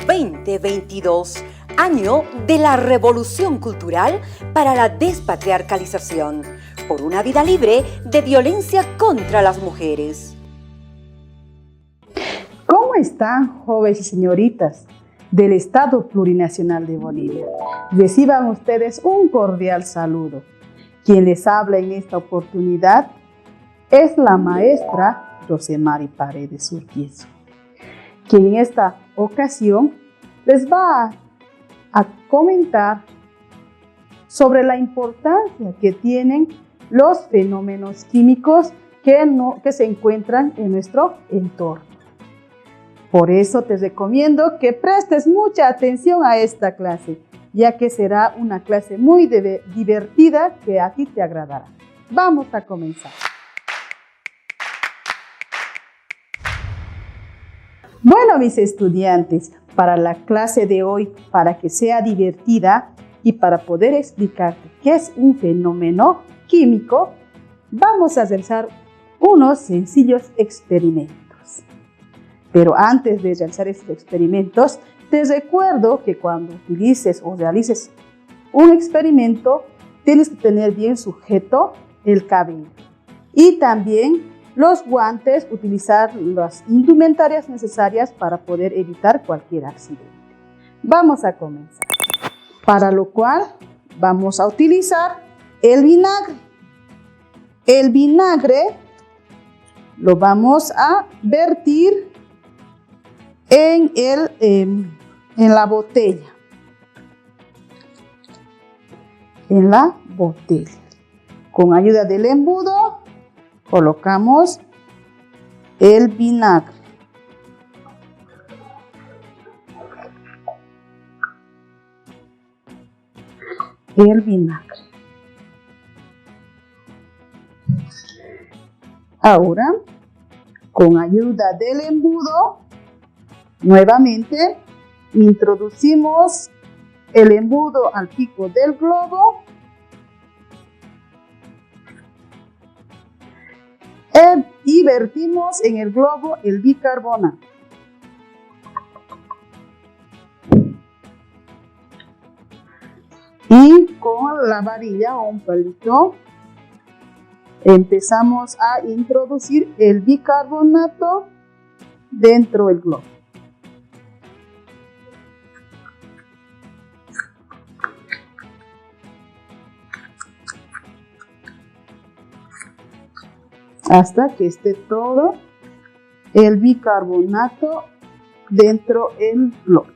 2022, año de la Revolución Cultural para la Despatriarcalización, por una vida libre de violencia contra las mujeres. ¿Cómo están, jóvenes y señoritas del Estado Plurinacional de Bolivia? Reciban ustedes un cordial saludo. Quien les habla en esta oportunidad es la maestra Rosemary Paredes Urquizo, quien en esta ocasión les va a comentar sobre la importancia que tienen los fenómenos químicos que se encuentran en nuestro entorno. Por eso te recomiendo que prestes mucha atención a esta clase, ya que será una clase muy divertida que a ti te agradará. Vamos a comenzar. Bueno, mis estudiantes, para la clase de hoy, para que sea divertida y para poder explicarte qué es un fenómeno químico, vamos a realizar unos sencillos experimentos. Pero antes de realizar estos experimentos, te recuerdo que cuando utilices o realices un experimento, tienes que tener bien sujeto el cabello y también los guantes, utilizar las indumentarias necesarias para poder evitar cualquier accidente. Vamos a comenzar. Para lo cual vamos a utilizar el vinagre. El vinagre lo vamos a vertir en la botella. En la botella. Con ayuda del embudo colocamos el vinagre. El vinagre. Ahora, con ayuda del embudo, nuevamente introducimos el embudo al pico del globo y vertimos en el globo el bicarbonato. Y con la varilla o un palito empezamos a introducir el bicarbonato dentro del globo. Hasta que esté todo el bicarbonato dentro del globo.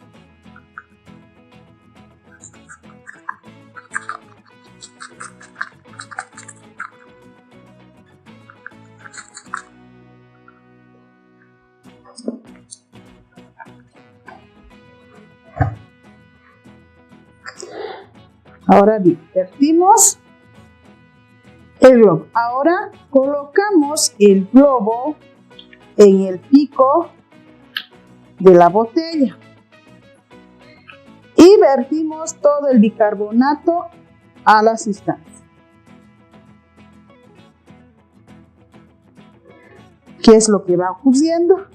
Ahora bien, vertimos el globo. Ahora colocamos el globo en el pico de la botella y vertimos todo el bicarbonato a la sustancia. ¿Qué es lo que va ocurriendo?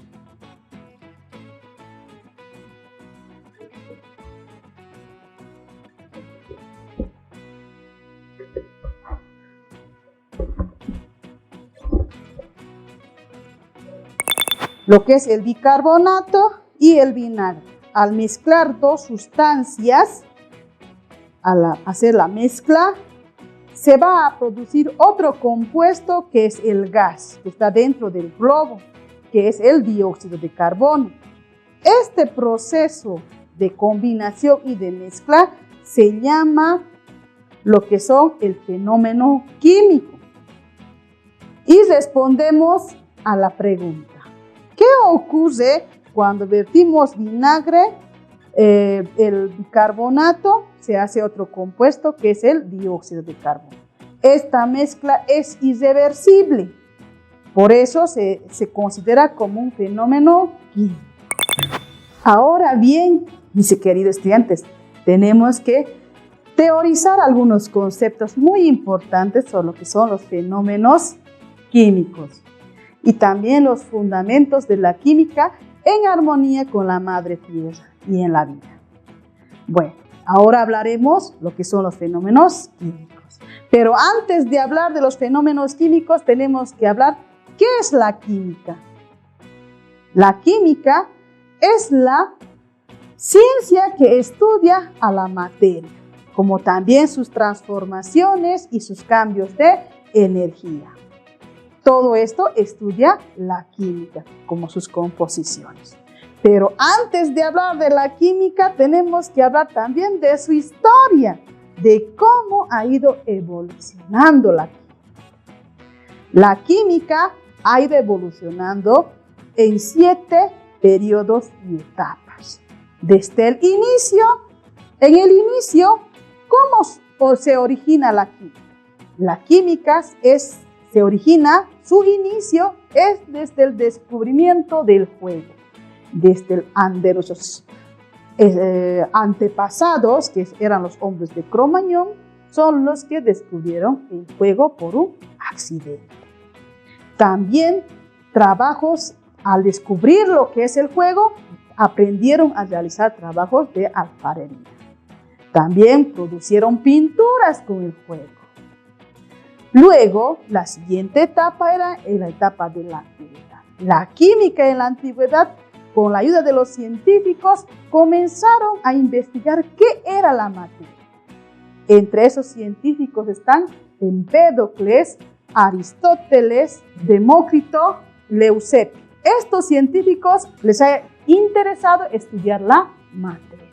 Lo que es el bicarbonato y el vinagre. Al mezclar dos sustancias, al hacer la mezcla, se va a producir otro compuesto que es el gas, que está dentro del globo, que es el dióxido de carbono. Este proceso de combinación y de mezcla se llama lo que son el fenómeno químico. Y respondemos a la pregunta. ¿Qué ocurre cuando vertimos vinagre, el bicarbonato? Se hace otro compuesto que es el dióxido de carbono. Esta mezcla es irreversible, por eso se considera como un fenómeno químico. Ahora bien, mis queridos estudiantes, tenemos que teorizar algunos conceptos muy importantes sobre lo que son los fenómenos químicos y también los fundamentos de la química en armonía con la madre tierra y en la vida. Bueno, ahora hablaremos lo que son los fenómenos químicos. Pero antes de hablar de los fenómenos químicos, tenemos que hablar qué es la química. La química es la ciencia que estudia a la materia, como también sus transformaciones y sus cambios de energía. Todo esto estudia la química, como sus composiciones. Pero antes de hablar de la química, tenemos que hablar también de su historia, de cómo ha ido evolucionando la química. La química ha ido evolucionando en 7 periodos y etapas. Desde el inicio, ¿cómo se origina la química? La química su inicio es desde el descubrimiento del fuego. Desde los antepasados, que eran los hombres de Cro-Magnon, son los que descubrieron el fuego por un accidente. También trabajos, al descubrir lo que es el fuego, aprendieron a realizar trabajos de alfarería. También producieron pinturas con el fuego. Luego, la siguiente etapa era la etapa de la antigüedad. La química en la antigüedad, con la ayuda de los científicos, comenzaron a investigar qué era la materia. Entre esos científicos están Empédocles, Aristóteles, Demócrito, Leucipo. Estos científicos les ha interesado estudiar la materia.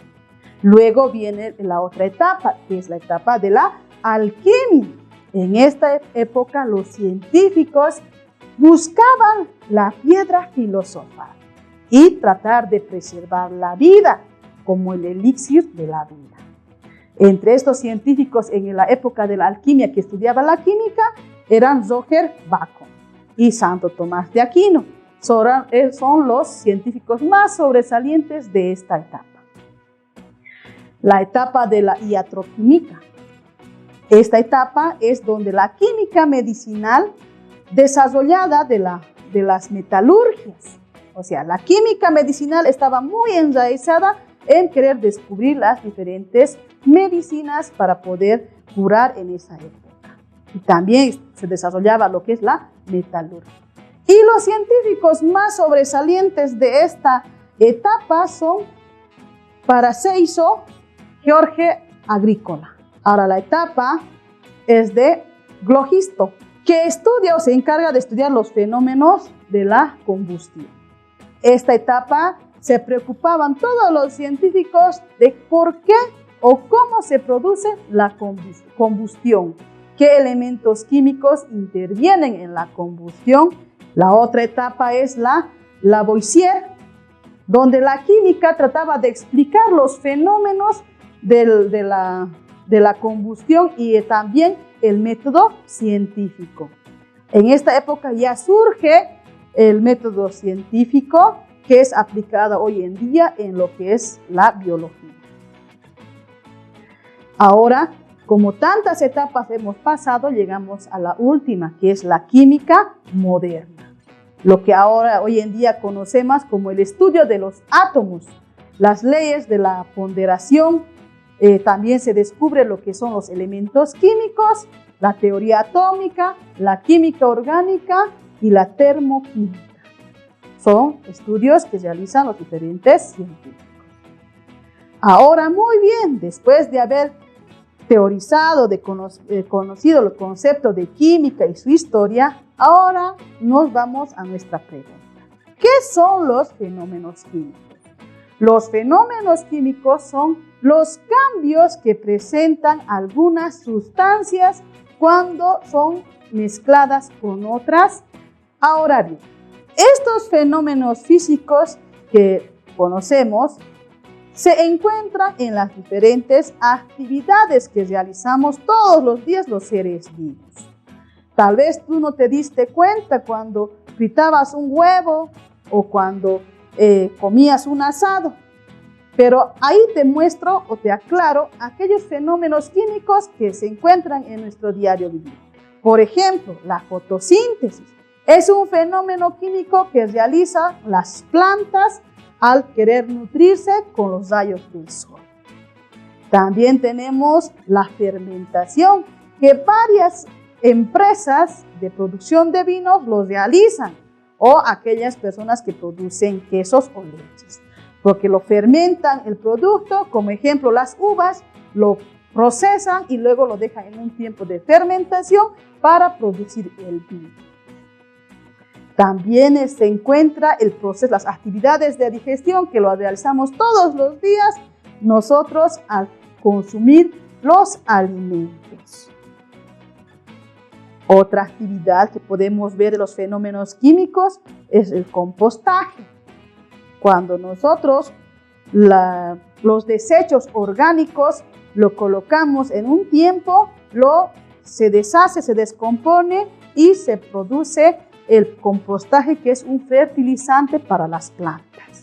Luego viene la otra etapa, que es la etapa de la alquimia. En esta época los científicos buscaban la piedra filosofal y tratar de preservar la vida como el elixir de la vida. Entre estos científicos en la época de la alquimia que estudiaba la química eran Roger Bacon y Santo Tomás de Aquino. Son los científicos más sobresalientes de esta etapa. La etapa de la iatroquímica. Esta etapa es donde la química medicinal desarrollada de las metalurgias. O sea, la química medicinal estaba muy enraizada en querer descubrir las diferentes medicinas para poder curar en esa época. Y también se desarrollaba lo que es la metalurgia. Y los científicos más sobresalientes de esta etapa son Paracelso, George Agricola. Ahora la etapa es de Glogisto, que estudia o se encarga de estudiar los fenómenos de la combustión. Esta etapa se preocupaban todos los científicos de por qué o cómo se produce la combustión, qué elementos químicos intervienen en la combustión. La otra etapa es la Lavoisier, donde la química trataba de explicar los fenómenos de la combustión y también el método científico. En esta época ya surge el método científico que es aplicado hoy en día en lo que es la biología. Ahora, como tantas etapas hemos pasado, llegamos a la última, que es la química moderna. Lo que ahora, hoy en día, conocemos como el estudio de los átomos, las leyes de la ponderación. También se descubre lo que son los elementos químicos, la teoría atómica, la química orgánica y la termoquímica. Son estudios que realizan los diferentes científicos. Ahora, muy bien, después de haber teorizado, conocido el concepto de química y su historia, ahora nos vamos a nuestra pregunta. ¿Qué son los fenómenos químicos? Los fenómenos químicos son los cambios que presentan algunas sustancias cuando son mezcladas con otras. Ahora bien, estos fenómenos físicos que conocemos se encuentran en las diferentes actividades que realizamos todos los días los seres vivos. Tal vez tú no te diste cuenta cuando fritabas un huevo o cuando comías un asado, pero ahí te muestro o te aclaro aquellos fenómenos químicos que se encuentran en nuestro diario vivir. Por ejemplo, la fotosíntesis es un fenómeno químico que realizan las plantas al querer nutrirse con los rayos del sol. También tenemos la fermentación, que varias empresas de producción de vinos lo realizan, o aquellas personas que producen quesos o leches, porque lo fermentan el producto, como ejemplo las uvas, lo procesan y luego lo dejan en un tiempo de fermentación para producir el vino. También se encuentra el proceso, las actividades de digestión que lo realizamos todos los días nosotros al consumir los alimentos. Otra actividad que podemos ver de los fenómenos químicos es el compostaje. Cuando nosotros los desechos orgánicos lo colocamos en un tiempo, se deshace, se descompone y se produce el compostaje, que es un fertilizante para las plantas.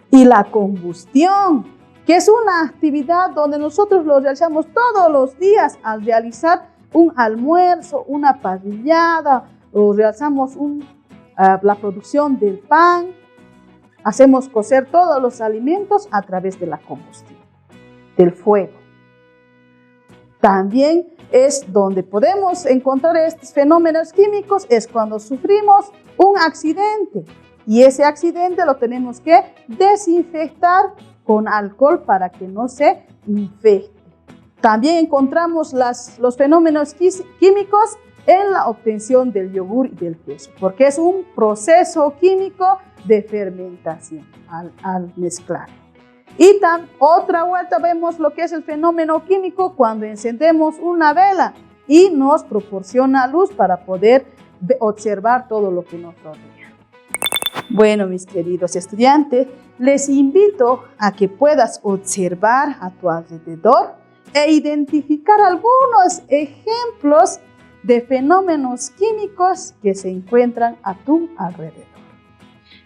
Y la combustión, que es una actividad donde nosotros lo realizamos todos los días al realizar un almuerzo, una parrillada, o realizamos la producción del pan. Hacemos cocer todos los alimentos a través de la combustión, del fuego. También es donde podemos encontrar estos fenómenos químicos, es cuando sufrimos un accidente. Y ese accidente lo tenemos que desinfectar con alcohol para que no se infecte. También encontramos los fenómenos químicos en la obtención del yogur y del queso, porque es un proceso químico de fermentación al mezclar. Y otra vuelta vemos lo que es el fenómeno químico cuando encendemos una vela y nos proporciona luz para poder observar todo lo que nos rodea. Bueno, mis queridos estudiantes, les invito a que puedas observar a tu alrededor e identificar algunos ejemplos de fenómenos químicos que se encuentran a tu alrededor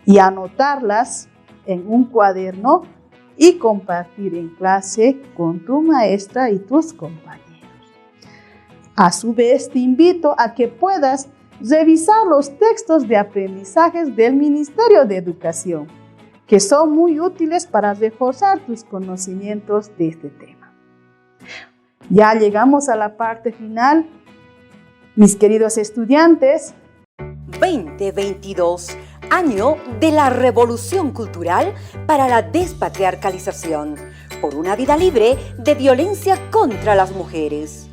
y anotarlas en un cuaderno y compartir en clase con tu maestra y tus compañeros. A su vez, te invito a que puedas revisar los textos de aprendizajes del Ministerio de Educación, que son muy útiles para reforzar tus conocimientos de este tema. Ya llegamos a la parte final. Mis queridos estudiantes, 2022, año de la Revolución Cultural para la Despatriarcalización, por una vida libre de violencia contra las mujeres.